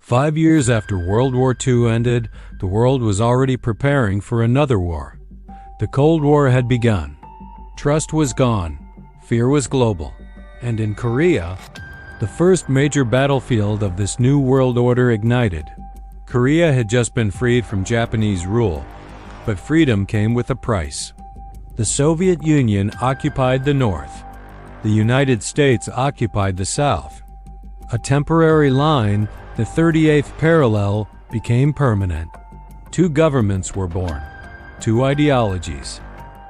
5 years after World War II ended, the world was already preparing for another war. The Cold War had begun. Trust was gone, fear was global, and in Korea, the first major battlefield of this new world order ignited. Korea had just been freed from Japanese rule, but freedom came with a price. The Soviet Union occupied the North. The United States occupied the South. A temporary line, the 38th parallel, became permanent. Two governments were born, two ideologies,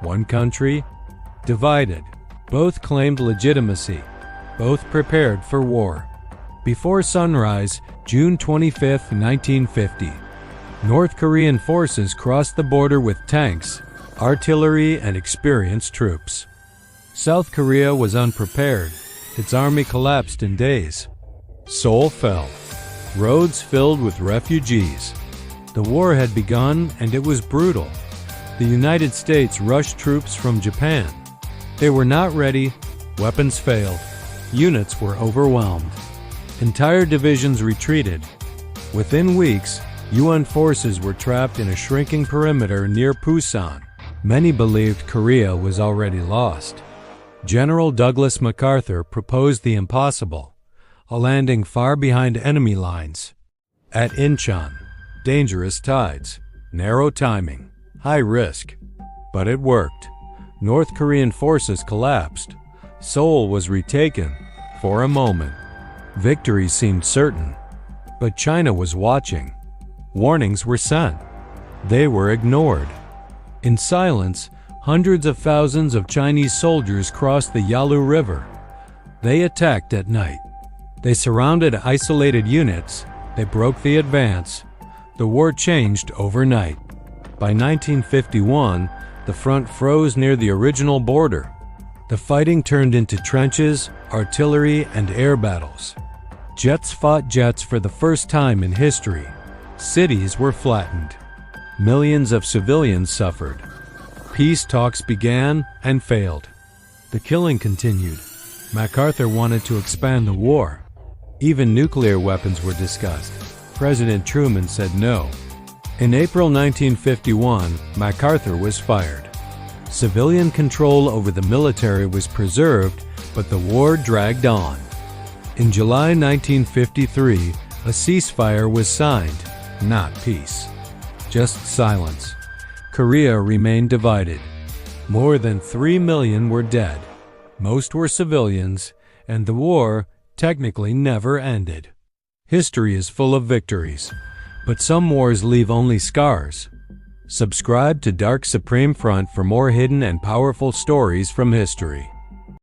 one country, divided. Both claimed legitimacy, both prepared for war. Before sunrise, June 25, 1950, North Korean forces crossed the border with tanks, artillery, and experienced troops. South Korea was unprepared. Its army collapsed in days. Seoul fell. Roads filled with refugees. The war had begun, and it was brutal. The United States rushed troops from Japan. They were not ready. Weapons failed. Units were overwhelmed. Entire divisions retreated. Within weeks, UN forces were trapped in a shrinking perimeter near Busan. Many believed Korea was already lost. General Douglas MacArthur proposed the impossible, a landing far behind enemy lines. At Incheon, dangerous tides, narrow timing, high risk. But it worked. North Korean forces collapsed. Seoul was retaken. For a moment, victory seemed certain. But China was watching. Warnings were sent. They were ignored. In silence, hundreds of thousands of Chinese soldiers crossed the Yalu River. They attacked at night. They surrounded isolated units. They broke the advance. The war changed overnight. By 1951, the front froze near the original border. The fighting turned into trenches, artillery, and air battles. Jets fought jets for the first time in history. Cities were flattened. Millions of civilians suffered. Peace talks began and failed. The killing continued. MacArthur wanted to expand the war. Even nuclear weapons were discussed. President Truman said no. In April 1951, MacArthur was fired. Civilian control over the military was preserved, but the war dragged on. In July 1953, a ceasefire was signed, not peace, just silence. Korea remained divided. More than 3 million were dead. Most were civilians, and the war technically never ended. History is full of victories, but some wars leave only scars. Subscribe to Dark Supreme Front for more hidden and powerful stories from history.